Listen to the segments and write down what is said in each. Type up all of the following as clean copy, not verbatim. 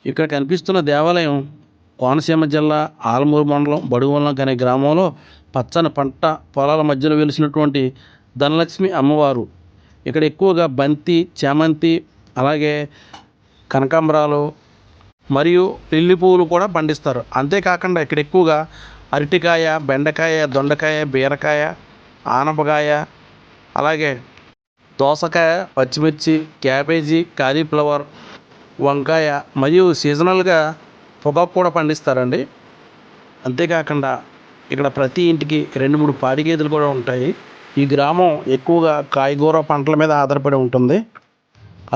ఇక్కడ కనిపిస్తున్న దేవాలయం కోనసీమ జిల్లా ఆలమూరు మండలం బడుగులంక అనే గ్రామంలో పచ్చని పంట పొలాల మధ్యలో వెలిసినటువంటి ధనలక్ష్మి అమ్మవారు. ఇక్కడ ఎక్కువగా బంతి, చామంతి, అలాగే కనకాంబరాలు మరియు లిల్లీ పువ్వులు కూడా పండిస్తారు. అంతేకాకుండా ఇక్కడ ఎక్కువగా అరటికాయ, బెండకాయ, దొండకాయ, బీరకాయ, ఆనపకాయ, అలాగే దోసకాయ, పచ్చిమిర్చి, క్యాబేజీ, కాలీఫ్లవర్, వంకాయ మరియు సీజనల్గా పొగాకు కూడా పండిస్తారండి. అంతేకాకుండా ఇక్కడ ప్రతి ఇంటికి 2-3 పాడి గేదెలు కూడా ఉంటాయి. ఈ గ్రామం ఎక్కువగా కాయగూర పంటల మీద ఆధారపడి ఉంటుంది.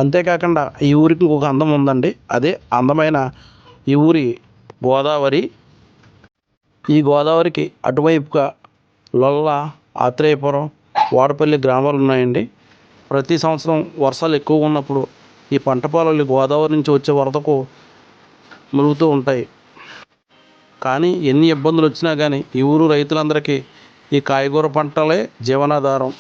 అంతేకాకుండా ఈ ఊరికి ఇంకొక అందం ఉందండి. అదే అందమైన ఈ ఊరి గోదావరి. ఈ గోదావరికి అటువైపుగా లొల్ల, ఆత్రేయపురం, వాడపల్లి గ్రామాలు ఉన్నాయండి. ప్రతి సంవత్సరం వర్షాలు ఎక్కువగా ఉన్నప్పుడు ఈ పంట పొలాలు గోదావరి నుంచి వచ్చే వరదకు మునుగుతూ ఉంటాయి. కానీ ఎన్ని ఇబ్బందులు వచ్చినా కానీ ఈ ఊరు రైతులందరికీ ఈ కాయగూర పంటలే జీవనాధారం.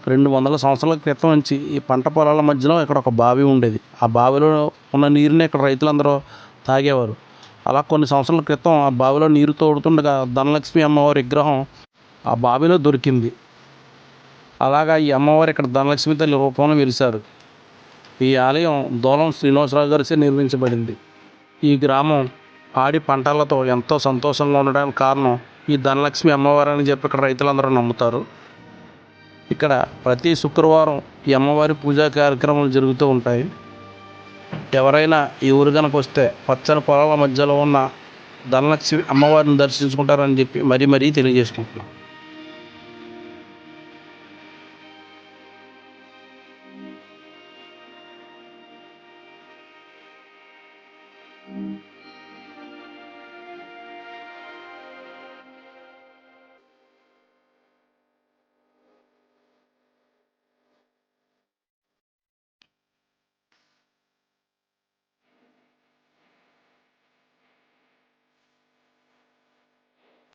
200 సంవత్సరాల క్రితం నుంచి ఈ పంట పొలాల మధ్యలో ఇక్కడ ఒక బావి ఉండేది. ఆ బావిలో ఉన్న నీరుని ఇక్కడ రైతులందరూ తాగేవారు. అలా కొన్ని సంవత్సరాల క్రితం ఆ బావిలో నీరు తోడుతుండగా ధనలక్ష్మి అమ్మవారి విగ్రహం ఆ బావిలో దొరికింది. అలాగా ఈ అమ్మవారు ఇక్కడ ధనలక్ష్మి తల్లి రూపంలో వెలిశారు. ఈ ఆలయం దూలం శ్రీనివాసరావు గారిచే నిర్మించబడింది. ఈ గ్రామం పాడి పంటలతో ఎంతో సంతోషంగా ఉండడానికి కారణం ఈ ధనలక్ష్మి అమ్మవారు అని చెప్పి ఇక్కడ రైతులందరూ నమ్ముతారు. ఇక్కడ ప్రతి శుక్రవారం ఈ అమ్మవారి పూజా కార్యక్రమాలు జరుగుతూ ఉంటాయి. ఎవరైనా ఈ ఊరు కనుక వస్తే పచ్చని పొలాల మధ్యలో ఉన్న ధనలక్ష్మి అమ్మవారిని దర్శించుకుంటారని చెప్పి మరీ తెలియజేసుకుంటున్నాం.